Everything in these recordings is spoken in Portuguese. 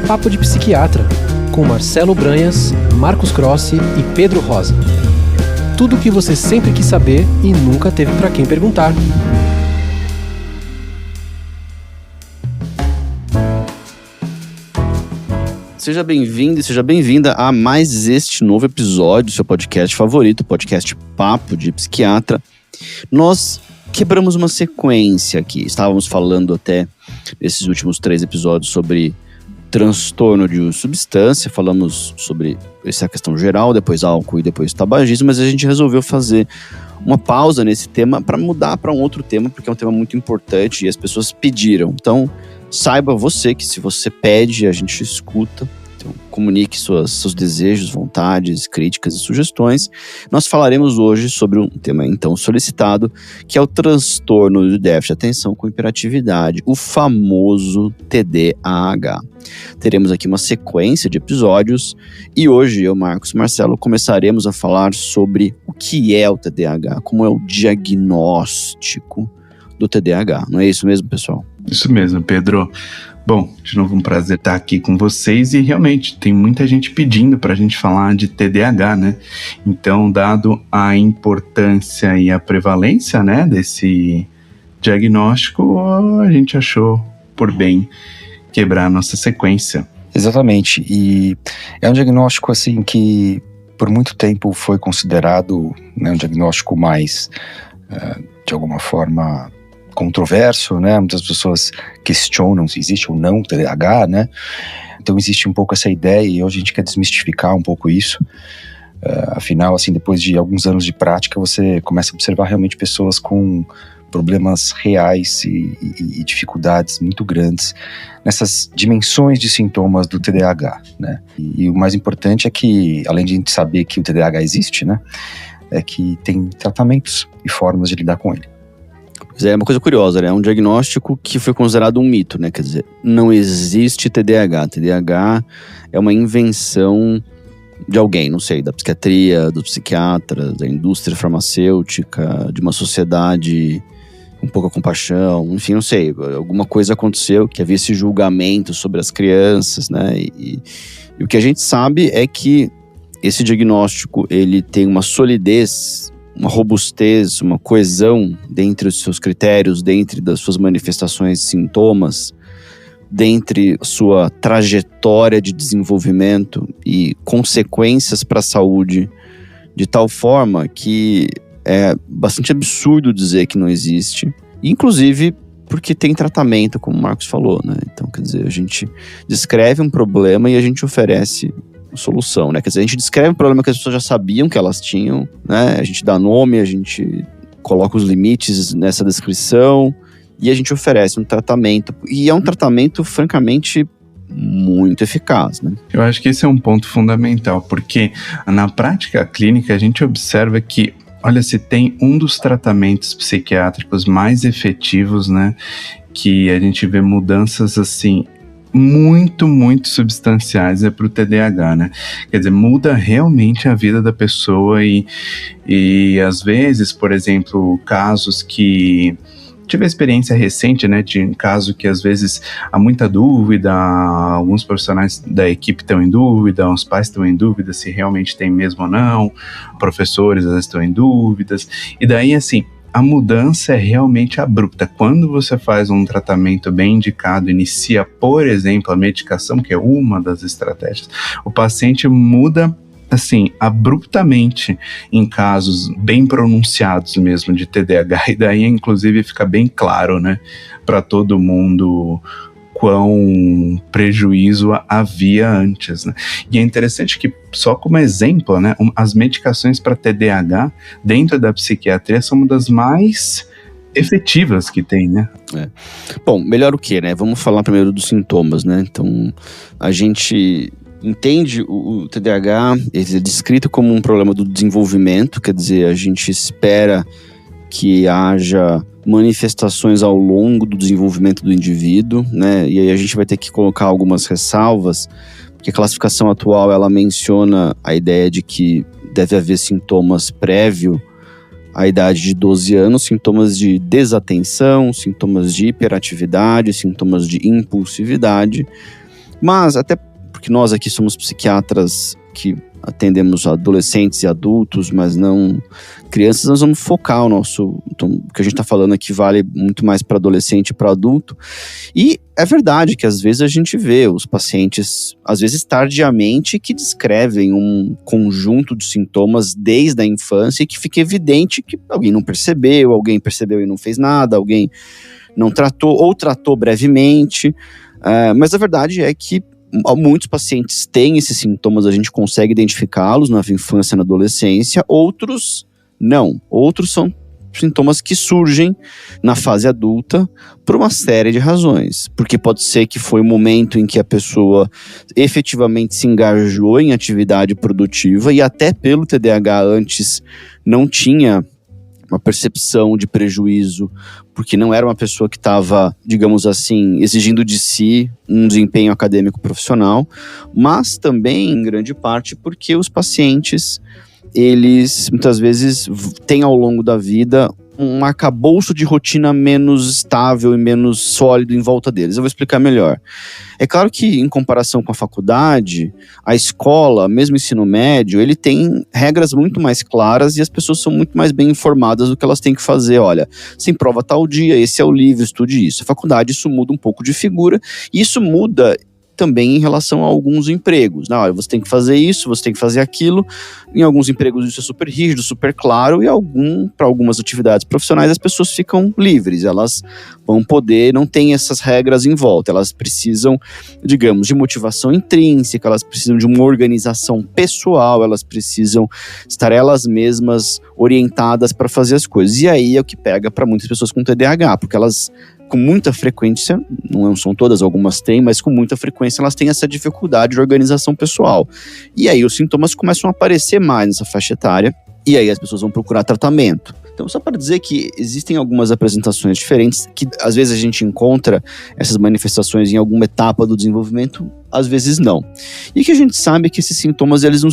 Papo de Psiquiatra, com Marcelo Branhas, Marcos Crossi e Pedro Rosa. Tudo o que você sempre quis saber e nunca teve para quem perguntar. Seja bem-vindo e seja bem-vinda a mais este novo episódio do seu podcast favorito, o podcast Papo de Psiquiatra. Nós quebramos uma sequência aqui. Estávamos falando até nesses últimos 3 episódios sobre transtorno de substância, falamos sobre essa questão geral, depois álcool e depois tabagismo, mas a gente resolveu fazer uma pausa nesse tema para mudar para um outro tema, porque é um tema muito importante e as pessoas pediram. Então, saiba você que se você pede, a gente escuta. Então, comunique seus desejos, vontades, críticas e sugestões. Nós falaremos hoje sobre um tema então solicitado, que é o transtorno de déficit de atenção com hiperatividade, o famoso TDAH. Teremos aqui uma sequência de episódios e hoje eu, Marcos e Marcelo, começaremos a falar sobre o que é o TDAH, como é o diagnóstico do TDAH. Não é isso mesmo, pessoal? Isso mesmo, Pedro. Bom, de novo um prazer estar aqui com vocês e realmente tem muita gente pedindo para a gente falar de TDAH, né? Então, dado a importância e a prevalência, né, desse diagnóstico, a gente achou por bem quebrar a nossa sequência. Exatamente, e é um diagnóstico assim que por muito tempo foi considerado, né, um diagnóstico mais, de alguma forma, controverso, né? Muitas pessoas questionam se existe ou não TDAH, né? Então existe um pouco essa ideia e hoje a gente quer desmistificar um pouco isso. Afinal, assim, depois de alguns anos de prática, você começa a observar realmente pessoas com problemas reais e dificuldades muito grandes nessas dimensões de sintomas do TDAH, né? E o mais importante é que, além de a gente saber que o TDAH existe, né, é que tem tratamentos e formas de lidar com ele. É uma coisa curiosa, né? É um diagnóstico que foi considerado um mito, né? Quer dizer, não existe TDAH. TDAH é uma invenção de alguém, não sei, da psiquiatria, dos psiquiatras, da indústria farmacêutica, de uma sociedade com pouca compaixão, enfim, não sei. Alguma coisa aconteceu que havia esse julgamento sobre as crianças, né? E o que a gente sabe é que esse diagnóstico, ele tem uma solidez, uma robustez, uma coesão dentre os seus critérios, dentre das suas manifestações e sintomas, dentre sua trajetória de desenvolvimento e consequências para a saúde, de tal forma que é bastante absurdo dizer que não existe, inclusive porque tem tratamento, como o Marcos falou, né? Então, quer dizer, a gente descreve um problema e a gente oferece solução, né? Quer dizer, a gente descreve um problema que as pessoas já sabiam que elas tinham, né? A gente dá nome, a gente coloca os limites nessa descrição e a gente oferece um tratamento. E é um tratamento, francamente, muito eficaz, né? Eu acho que esse é um ponto fundamental, porque na prática clínica a gente observa que, olha, se tem um dos tratamentos psiquiátricos mais efetivos, né? Que a gente vê mudanças assim muito, muito substanciais para o TDAH, né? Quer dizer, muda realmente a vida da pessoa e às vezes, por exemplo, casos que... Tive a experiência recente, né, de um caso que às vezes há muita dúvida, alguns profissionais da equipe estão em dúvida, os pais estão em dúvida se realmente tem mesmo ou não, professores às vezes estão em dúvidas, e daí assim, a mudança é realmente abrupta. Quando você faz um tratamento bem indicado, inicia, por exemplo, a medicação, que é uma das estratégias, o paciente muda assim, abruptamente em casos bem pronunciados mesmo de TDAH, e daí inclusive fica bem claro, né, para todo mundo quão prejuízo havia antes, né? E é interessante que, só como exemplo, né, as medicações para TDAH dentro da psiquiatria são uma das mais efetivas que tem, né? Bom, melhor o que, né? Vamos falar primeiro dos sintomas, né? Então, a gente entende o TDAH, ele é descrito como um problema do desenvolvimento, quer dizer, a gente espera que haja manifestações ao longo do desenvolvimento do indivíduo, né? E aí a gente vai ter que colocar algumas ressalvas, porque a classificação atual, ela menciona a ideia de que deve haver sintomas prévio a idade de 12 anos, sintomas de desatenção, sintomas de hiperatividade, sintomas de impulsividade. Mas até porque nós aqui somos psiquiatras que atendemos adolescentes e adultos, mas não crianças, nós vamos focar o nosso... Então, o que a gente está falando aqui vale muito mais para adolescente e para adulto. E é verdade que às vezes a gente vê os pacientes, às vezes tardiamente, que descrevem um conjunto de sintomas desde a infância e que fica evidente que alguém não percebeu, alguém percebeu e não fez nada, alguém não tratou ou tratou brevemente. Mas a verdade é que muitos pacientes têm esses sintomas, a gente consegue identificá-los na infância e na adolescência, outros não. Outros são sintomas que surgem na fase adulta por uma série de razões. Porque pode ser que foi o momento em que a pessoa efetivamente se engajou em atividade produtiva e até pelo TDAH antes não tinha uma percepção de prejuízo, porque não era uma pessoa que estava, digamos assim, exigindo de si um desempenho acadêmico profissional, mas também, em grande parte, porque os pacientes, eles muitas vezes têm ao longo da vida um arcabouço de rotina menos estável e menos sólido em volta deles. Eu vou explicar melhor. É claro que, em comparação com a faculdade, a escola, mesmo o ensino médio, ele tem regras muito mais claras e as pessoas são muito mais bem informadas do que elas têm que fazer. Olha, sem prova tal dia, esse é o livro, estude isso. A faculdade, isso muda um pouco de figura e isso muda também em relação a alguns empregos. Olha, você tem que fazer isso, você tem que fazer aquilo. Em alguns empregos isso é super rígido, super claro, e para algumas atividades profissionais as pessoas ficam livres, elas vão poder, não tem essas regras em volta, elas precisam, digamos, de motivação intrínseca, elas precisam de uma organização pessoal, elas precisam estar elas mesmas orientadas para fazer as coisas. E aí é o que pega para muitas pessoas com TDAH, porque elas, com muita frequência, não são todas, algumas têm, mas com muita frequência elas têm essa dificuldade de organização pessoal. E aí os sintomas começam a aparecer mais nessa faixa etária, e aí as pessoas vão procurar tratamento. Então, só para dizer que existem algumas apresentações diferentes, que às vezes a gente encontra essas manifestações em alguma etapa do desenvolvimento, às vezes não. E que a gente sabe que esses sintomas, eles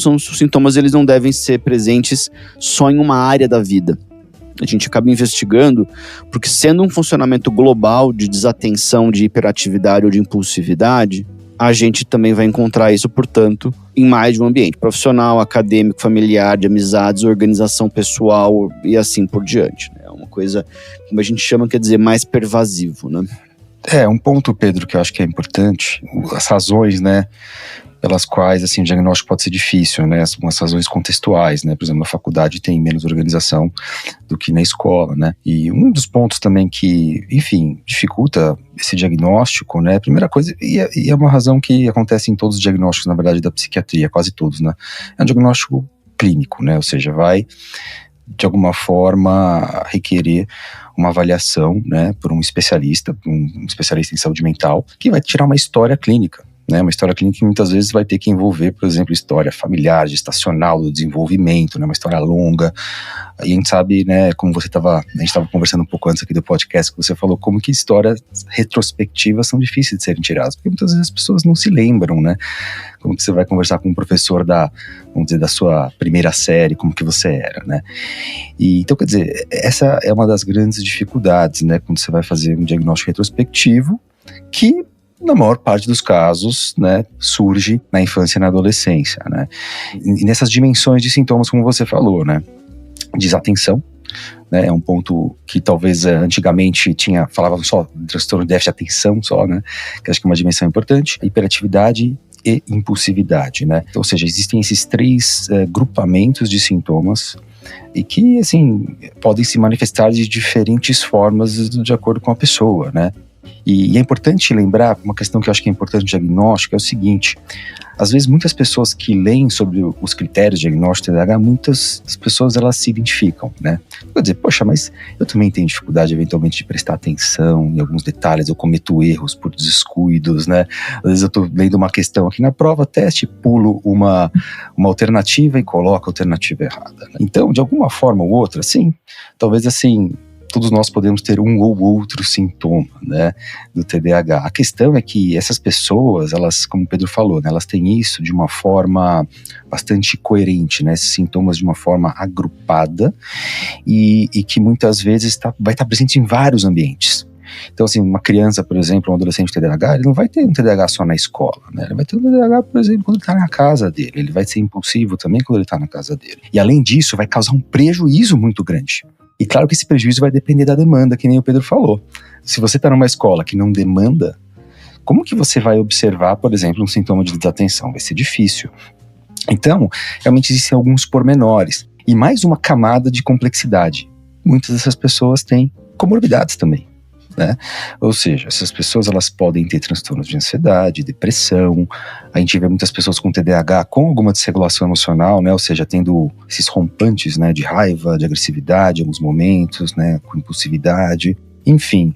não devem ser presentes só em uma área da vida. A gente acaba investigando, porque sendo um funcionamento global de desatenção, de hiperatividade ou de impulsividade, a gente também vai encontrar isso, portanto, em mais de um ambiente profissional, acadêmico, familiar, de amizades, organização pessoal e assim por diante. É uma coisa, como a gente chama, quer dizer, mais pervasivo, né? Um ponto, Pedro, que eu acho que é importante, as razões, né, pelas quais, assim, o diagnóstico pode ser difícil, né, as razões contextuais, né, por exemplo, na faculdade tem menos organização do que na escola, né, e um dos pontos também que, enfim, dificulta esse diagnóstico, né, a primeira coisa, e é uma razão que acontece em todos os diagnósticos, na verdade, da psiquiatria, quase todos, né, é um diagnóstico clínico, né, ou seja, vai, de alguma forma, requerer uma avaliação, né, por um especialista em saúde mental, que vai tirar uma história clínica, né, uma história clínica que muitas vezes vai ter que envolver, por exemplo, história familiar, gestacional, do desenvolvimento, né, uma história longa. E a gente sabe, né, como a gente estava conversando um pouco antes aqui do podcast, que você falou como que histórias retrospectivas são difíceis de serem tiradas, porque muitas vezes as pessoas não se lembram, né, como que você vai conversar com um professor vamos dizer, da sua primeira série, como que você era, né. E, então, quer dizer, essa é uma das grandes dificuldades, né, quando você vai fazer um diagnóstico retrospectivo, que na maior parte dos casos, né, surge na infância e na adolescência, né, e nessas dimensões de sintomas, como você falou, né, desatenção, né, é um ponto que talvez antigamente falavam só de transtorno de déficit de atenção só, né, que acho que é uma dimensão importante, hiperatividade e impulsividade, né, então, ou seja, existem esses três grupamentos de sintomas e que, assim, podem se manifestar de diferentes formas de acordo com a pessoa, né. E é importante lembrar, uma questão que eu acho que é importante no diagnóstico é o seguinte: às vezes muitas pessoas que leem sobre os critérios de diagnóstico de TDAH, muitas pessoas elas se identificam, né? Quer dizer, poxa, mas eu também tenho dificuldade eventualmente de prestar atenção em alguns detalhes, eu cometo erros por descuidos, né? Às vezes eu tô lendo uma questão aqui na prova, teste, pulo uma alternativa e coloco a alternativa errada, né? Então, de alguma forma ou outra, sim, talvez assim, todos nós podemos ter um ou outro sintoma, né, do TDAH. A questão é que essas pessoas, elas, como o Pedro falou, né, elas têm isso de uma forma bastante coerente, né, esses sintomas de uma forma agrupada e que muitas vezes vai estar presente em vários ambientes. Então, assim, uma criança, por exemplo, um adolescente TDAH, ele não vai ter um TDAH só na escola, né? Ele vai ter um TDAH, por exemplo, quando ele está na casa dele. Ele vai ser impulsivo também quando ele está na casa dele. E, além disso, vai causar um prejuízo muito grande. E claro que esse prejuízo vai depender da demanda, que nem o Pedro falou. Se você está numa escola que não demanda, como que você vai observar, por exemplo, um sintoma de desatenção? Vai ser difícil. Então, realmente existem alguns pormenores. E mais uma camada de complexidade. Muitas dessas pessoas têm comorbidades também, né? Ou seja, essas pessoas, elas podem ter transtornos de ansiedade, depressão. A gente vê muitas pessoas com TDAH com alguma desregulação emocional, né? Ou seja, tendo esses rompantes, né, de raiva, de agressividade em alguns momentos, né, com impulsividade. Enfim,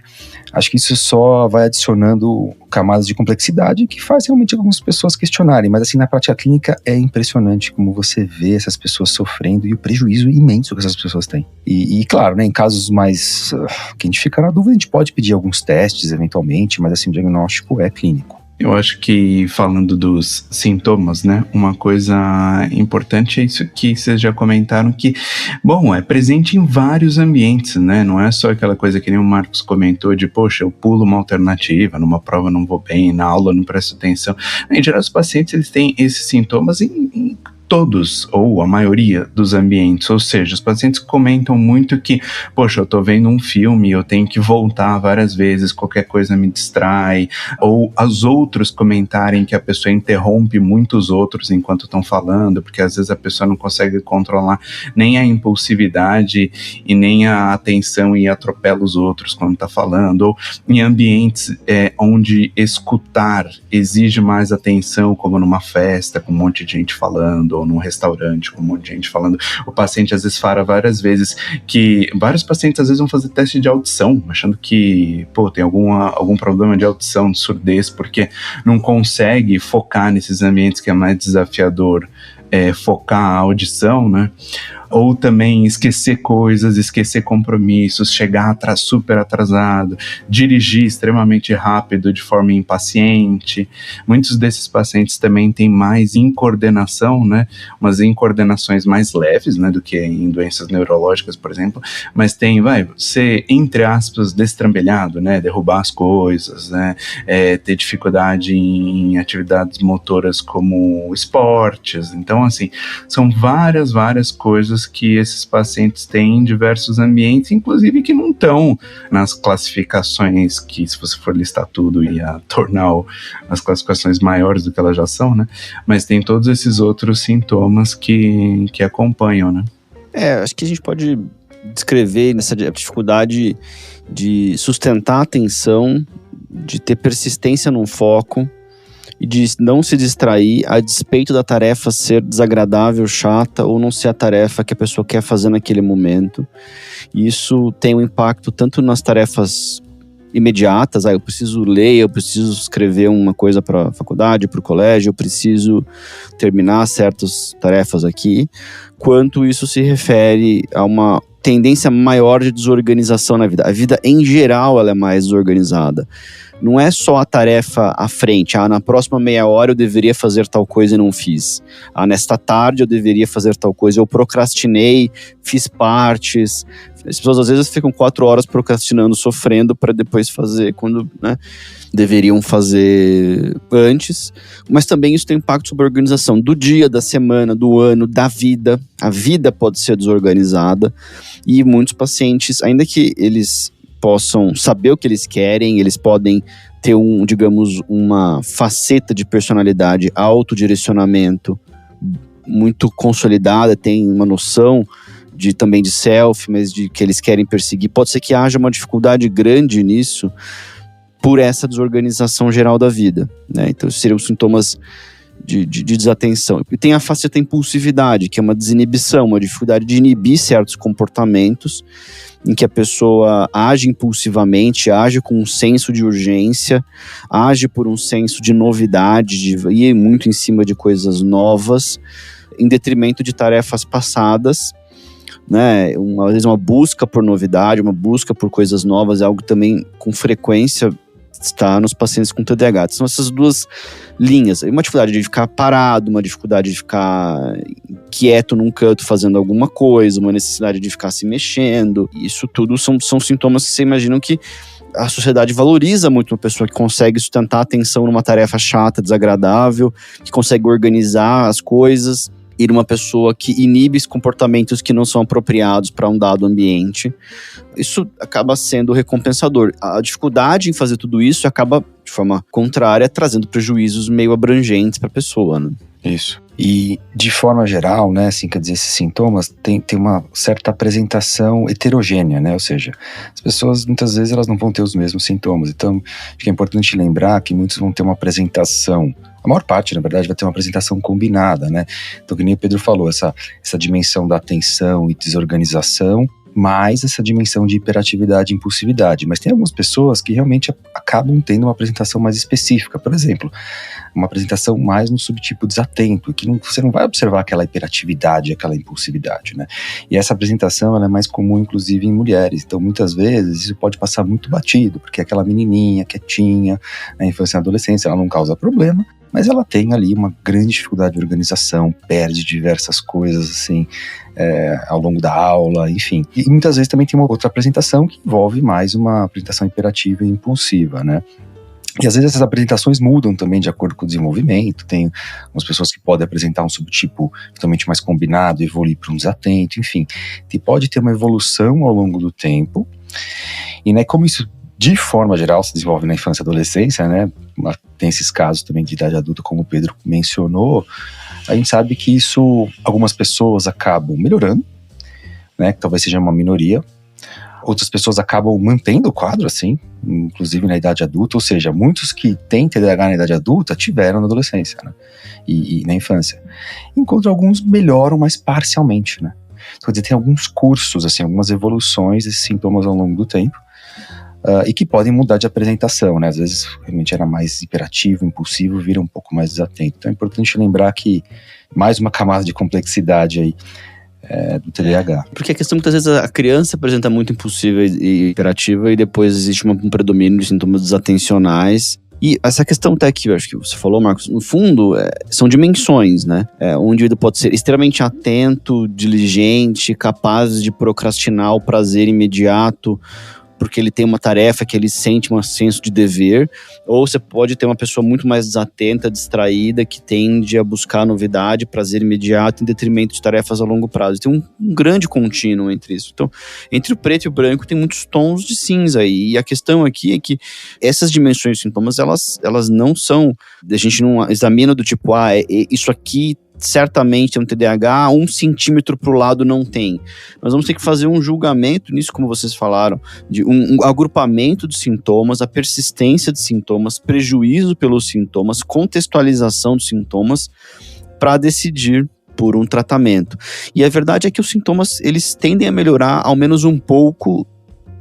acho que isso só vai adicionando camadas de complexidade que faz realmente algumas pessoas questionarem. Mas assim, na prática clínica é impressionante como você vê essas pessoas sofrendo e o prejuízo imenso que essas pessoas têm. E claro, né, em casos mais que a gente fica na dúvida, a gente pode pedir alguns testes eventualmente, mas assim, o diagnóstico é clínico. Eu acho que, falando dos sintomas, né, uma coisa importante é isso que vocês já comentaram, que, bom, é presente em vários ambientes, né, não é só aquela coisa que nem o Marcos comentou de, poxa, eu pulo uma alternativa, numa prova eu não vou bem, na aula eu não presto atenção. Em geral, os pacientes, eles têm esses sintomas em todos, ou a maioria dos ambientes, ou seja, os pacientes comentam muito que, poxa, eu tô vendo um filme, eu tenho que voltar várias vezes, qualquer coisa me distrai, ou os outros comentarem que a pessoa interrompe muitos outros enquanto estão falando, porque às vezes a pessoa não consegue controlar nem a impulsividade e nem a atenção e atropela os outros quando tá falando, ou em ambientes onde escutar exige mais atenção, como numa festa com um monte de gente falando, ou num restaurante com um monte de gente falando, o paciente às vezes fala várias vezes que vários pacientes às vezes vão fazer teste de audição, achando que, pô, tem algum problema de audição, de surdez, porque não consegue focar nesses ambientes que é mais desafiador focar a audição, né? Ou também esquecer coisas, esquecer compromissos, chegar super atrasado, dirigir extremamente rápido de forma impaciente. Muitos desses pacientes também têm mais incoordenação, né? Umas incoordenações mais leves, né, do que em doenças neurológicas, por exemplo, mas tem, ser, entre aspas, destrambelhado, né? Derrubar as coisas, né? Ter dificuldade em atividades motoras como esportes. Então, assim, são várias coisas que esses pacientes têm em diversos ambientes, inclusive que não estão nas classificações que, se você for listar tudo, ia tornar as classificações maiores do que elas já são, né? Mas tem todos esses outros sintomas que acompanham, né? Acho que a gente pode descrever nessa dificuldade de sustentar a atenção, de ter persistência num foco, e de não se distrair a despeito da tarefa ser desagradável, chata, ou não ser a tarefa que a pessoa quer fazer naquele momento. E isso tem um impacto tanto nas tarefas imediatas, eu preciso ler, eu preciso escrever uma coisa para a faculdade, para o colégio, eu preciso terminar certas tarefas aqui, quanto isso se refere a uma tendência maior de desorganização na vida. A vida, em geral, ela é mais desorganizada. Não é só a tarefa à frente. Na próxima meia hora eu deveria fazer tal coisa e não fiz. Nesta tarde eu deveria fazer tal coisa. Eu procrastinei, fiz partes. As pessoas às vezes ficam 4 horas procrastinando, sofrendo para depois fazer quando, né, deveriam fazer antes. Mas também isso tem impacto sobre a organização do dia, da semana, do ano, da vida. A vida pode ser desorganizada e muitos pacientes, ainda que eles possam saber o que eles querem, eles podem ter uma faceta de personalidade, autodirecionamento muito consolidada, tem uma noção também de self, mas de que eles querem perseguir. Pode ser que haja uma dificuldade grande nisso por essa desorganização geral da vida, né? Então seriam sintomas de desatenção. E tem a faceta impulsividade, que é uma desinibição, uma dificuldade de inibir certos comportamentos, em que a pessoa age impulsivamente, age com um senso de urgência, age por um senso de novidade, de ir muito em cima de coisas novas, em detrimento de tarefas passadas, né? Às vezes uma busca por novidade, uma busca por coisas novas é algo que também com frequência está nos pacientes com TDAH. São essas duas linhas. Uma dificuldade de ficar parado, uma dificuldade de ficar quieto num canto fazendo alguma coisa, uma necessidade de ficar se mexendo. Isso tudo são sintomas que você imagina que a sociedade valoriza muito uma pessoa que consegue sustentar a atenção numa tarefa chata, desagradável, que consegue organizar as coisas, e uma pessoa que inibe comportamentos que não são apropriados para um dado ambiente. Isso acaba sendo recompensador. A dificuldade em fazer tudo isso acaba, de forma contrária, trazendo prejuízos meio abrangentes para a pessoa, né? Isso. E, de forma geral, né, assim, quer dizer, esses sintomas têm uma certa apresentação heterogênea, né? Ou seja, as pessoas, muitas vezes, elas não vão ter os mesmos sintomas. Então, acho que é importante lembrar que muitos vão ter uma apresentação, a maior parte, na verdade, vai ter uma apresentação combinada, né? Então, que nem o Pedro falou, essa dimensão da atenção e desorganização, mais essa dimensão de hiperatividade e impulsividade. Mas tem algumas pessoas que realmente acabam tendo uma apresentação mais específica. Por exemplo, uma apresentação mais no subtipo desatento, que você não vai observar aquela hiperatividade, aquela impulsividade, né? E essa apresentação ela é mais comum, inclusive, em mulheres. Então, muitas vezes, isso pode passar muito batido, porque aquela menininha quietinha, na infância e na adolescência, ela não causa problema, mas ela tem ali uma grande dificuldade de organização, perde diversas coisas, assim, ao longo da aula, enfim. E muitas vezes também tem uma outra apresentação que envolve mais uma apresentação hiperativa e impulsiva, né? E às vezes essas apresentações mudam também de acordo com o desenvolvimento. Tem umas pessoas que podem apresentar um subtipo totalmente mais combinado, evoluir para um desatento, enfim. E pode ter uma evolução ao longo do tempo. E, né, como isso, de forma geral, se desenvolve na infância e adolescência, né? Tem esses casos também de idade adulta, como o Pedro mencionou. A gente sabe que isso, algumas pessoas acabam melhorando, né? Que talvez seja uma minoria. Outras pessoas acabam mantendo o quadro, assim, inclusive na idade adulta, ou seja, muitos que têm TDAH na idade adulta tiveram na adolescência, né? E na infância. Enquanto alguns melhoram, mas parcialmente, né? Então, quer dizer, tem alguns cursos, assim, algumas evoluções desses sintomas ao longo do tempo, e que podem mudar de apresentação, né? Às vezes, realmente era mais hiperativo, impulsivo, vira um pouco mais desatento. Então é importante lembrar que mais uma camada de complexidade aí do TDAH. Porque a questão, muitas vezes, a criança apresenta muito impulsiva e hiperativa, e depois existe um predomínio de sintomas desatencionais. E essa questão até que eu acho que você falou, Marcos, no fundo, são dimensões, né? Um indivíduo pode ser extremamente atento, diligente, capaz de procrastinar o prazer imediato, porque ele tem uma tarefa que ele sente um senso de dever, ou você pode ter uma pessoa muito mais desatenta, distraída, que tende a buscar novidade, prazer imediato, em detrimento de tarefas a longo prazo. Tem um grande contínuo entre isso. Então, entre o preto e o branco tem muitos tons de cinza aí, e a questão aqui é que essas dimensões de sintomas, elas não são, a gente não examina do tipo, isso aqui certamente é um TDAH, 1 centímetro para o lado não tem. Nós vamos ter que fazer um julgamento nisso, como vocês falaram, de um agrupamento de sintomas, a persistência de sintomas, prejuízo pelos sintomas, contextualização dos sintomas, para decidir por um tratamento. E a verdade é que os sintomas, eles tendem a melhorar ao menos um pouco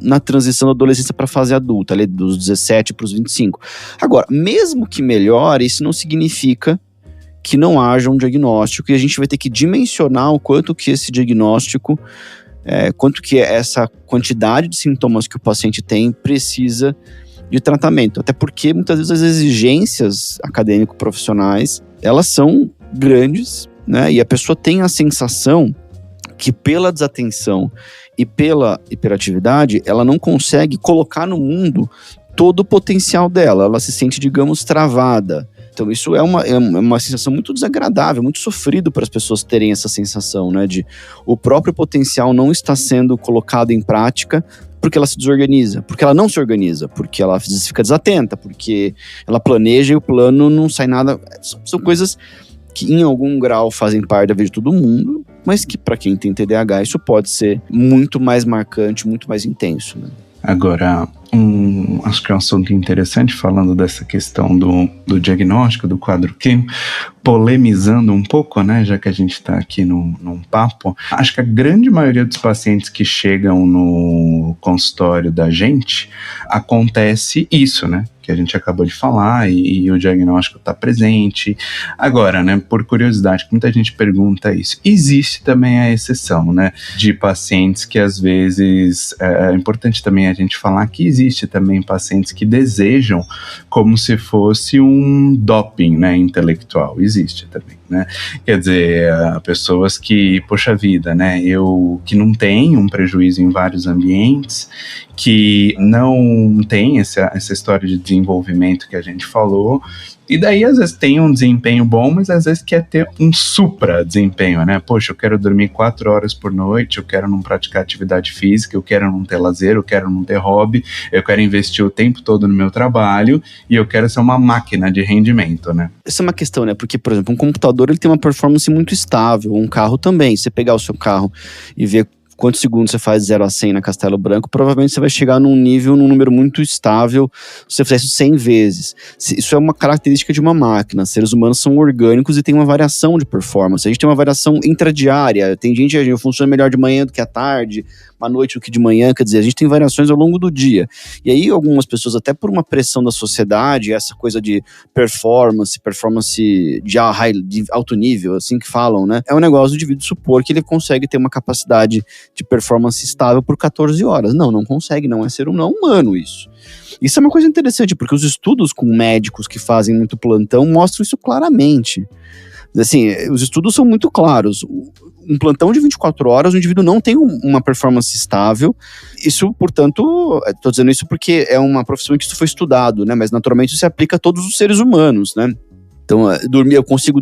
na transição da adolescência para a fase adulta, ali dos 17 para os 25. Agora, mesmo que melhore, isso não significa que não haja um diagnóstico, e a gente vai ter que dimensionar o quanto que esse diagnóstico, quanto que essa quantidade de sintomas que o paciente tem precisa de tratamento. Até porque muitas vezes as exigências acadêmico-profissionais, elas são grandes, né? E a pessoa tem a sensação que pela desatenção e pela hiperatividade, ela não consegue colocar no mundo todo o potencial dela. Ela se sente, digamos, travada. Então isso é uma sensação muito desagradável, muito sofrido para as pessoas terem essa sensação, né, de o próprio potencial não está sendo colocado em prática porque ela se desorganiza, porque ela não se organiza, porque ela fica desatenta, porque ela planeja e o plano não sai nada. São coisas que em algum grau fazem parte da vida de todo mundo, mas que para quem tem TDAH isso pode ser muito mais marcante, muito mais intenso, né? Agora, acho que é um assunto interessante, falando dessa questão do diagnóstico, do quadro clínico, polemizando um pouco, né, já que a gente está aqui num papo. Acho que a grande maioria dos pacientes que chegam no consultório da gente, acontece isso, né, que a gente acabou de falar, e o diagnóstico está presente. Agora, né, por curiosidade, muita gente pergunta isso. Existe também a exceção, né, de pacientes que às vezes, é importante também a gente falar que existe também pacientes que desejam como se fosse um doping, né, intelectual. Existe também, né? Quer dizer, pessoas que, poxa vida, né, que não tem um prejuízo em vários ambientes, que não tem essa história de desenvolvimento que a gente falou, e daí às vezes tem um desempenho bom, mas às vezes quer ter um supra desempenho, né? Poxa, eu quero dormir 4 horas por noite, eu quero não praticar atividade física, eu quero não ter lazer, eu quero não ter hobby, eu quero investir o tempo todo no meu trabalho e eu quero ser uma máquina de rendimento, né? Essa é uma questão, né? Porque, por exemplo, um computador ele tem uma performance muito estável, um carro também. Se você pegar o seu carro e ver quantos segundos você faz de 0 a 100 na Castelo Branco, provavelmente você vai chegar num número muito estável, se você fizer isso 100 vezes. Isso é uma característica de uma máquina. Seres humanos são orgânicos e tem uma variação de performance. A gente tem uma variação intradiária. Tem gente que funciona melhor de manhã do que à tarde, à noite do que de manhã. Quer dizer, a gente tem variações ao longo do dia. E aí algumas pessoas, até por uma pressão da sociedade, essa coisa de performance de alto nível, assim que falam, né? É um negócio do indivíduo supor que ele consegue ter uma capacidade de performance estável por 14 horas. Não consegue, não é ser não humano isso. Isso é uma coisa interessante, porque os estudos com médicos que fazem muito plantão mostram isso claramente. Assim, os estudos são muito claros. Um plantão de 24 horas, o indivíduo não tem uma performance estável. Isso, portanto, estou dizendo isso porque é uma profissão que isso foi estudado, né? Mas naturalmente isso se aplica a todos os seres humanos, né? Então, eu consigo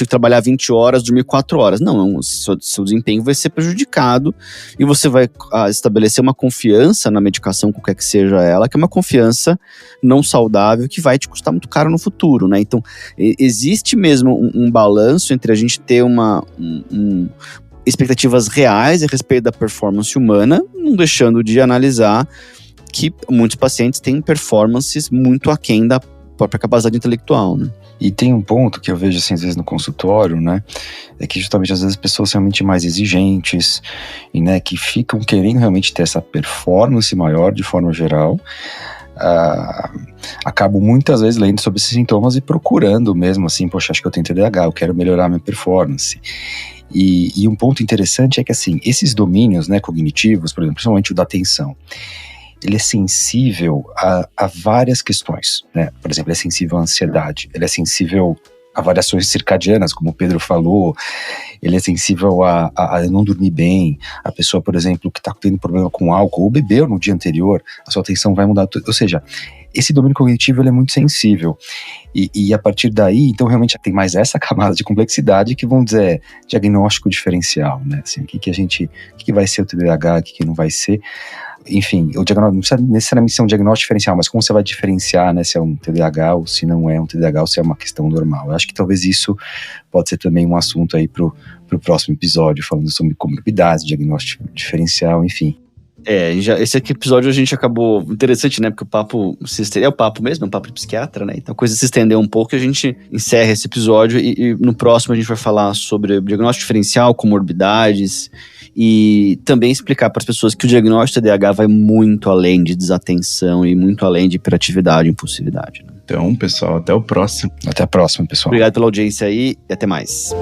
trabalhar 20 horas, dormir 4 horas. Não, seu desempenho vai ser prejudicado e você vai estabelecer uma confiança na medicação, qualquer que seja ela, que é uma confiança não saudável que vai te custar muito caro no futuro, né? Então, existe mesmo um balanço entre a gente ter expectativas reais a respeito da performance humana, não deixando de analisar que muitos pacientes têm performances muito aquém da própria capacidade intelectual, né? E tem um ponto que eu vejo assim, às vezes no consultório, né, é que justamente às vezes as pessoas são realmente mais exigentes e, né, que ficam querendo realmente ter essa performance maior de forma geral, acabo muitas vezes lendo sobre esses sintomas e procurando mesmo assim, poxa, acho que eu tenho TDAH, eu quero melhorar minha performance. E um ponto interessante é que assim, esses domínios, né, cognitivos, por exemplo, principalmente o da atenção, ele é sensível a várias questões, né? Por exemplo, ele é sensível à ansiedade, ele é sensível a variações circadianas, como o Pedro falou, ele é sensível a não dormir bem. A pessoa, por exemplo, que está tendo problema com álcool ou bebeu no dia anterior, a sua atenção vai mudar. Ou seja, esse domínio cognitivo ele é muito sensível. E a partir daí, então, realmente tem mais essa camada de complexidade que vão dizer diagnóstico diferencial, né? Assim, o que vai ser o TDAH, o que não vai ser. Enfim, o diagnóstico não precisa necessariamente ser um diagnóstico diferencial, mas como você vai diferenciar, né, se é um TDAH ou se não é um TDAH ou se é uma questão normal. Eu acho que talvez isso pode ser também um assunto aí pro próximo episódio, falando sobre comorbidades, diagnóstico diferencial, enfim. Esse aqui episódio a gente acabou interessante, né? Porque o papo é o papo mesmo, é um papo de psiquiatra, né? Então a coisa se estendeu um pouco e a gente encerra esse episódio e no próximo a gente vai falar sobre o diagnóstico diferencial, comorbidades e também explicar para as pessoas que o diagnóstico TDAH vai muito além de desatenção e muito além de hiperatividade e impulsividade, né? Então, pessoal, até o próximo. Até a próxima, pessoal. Obrigado pela audiência aí e até mais.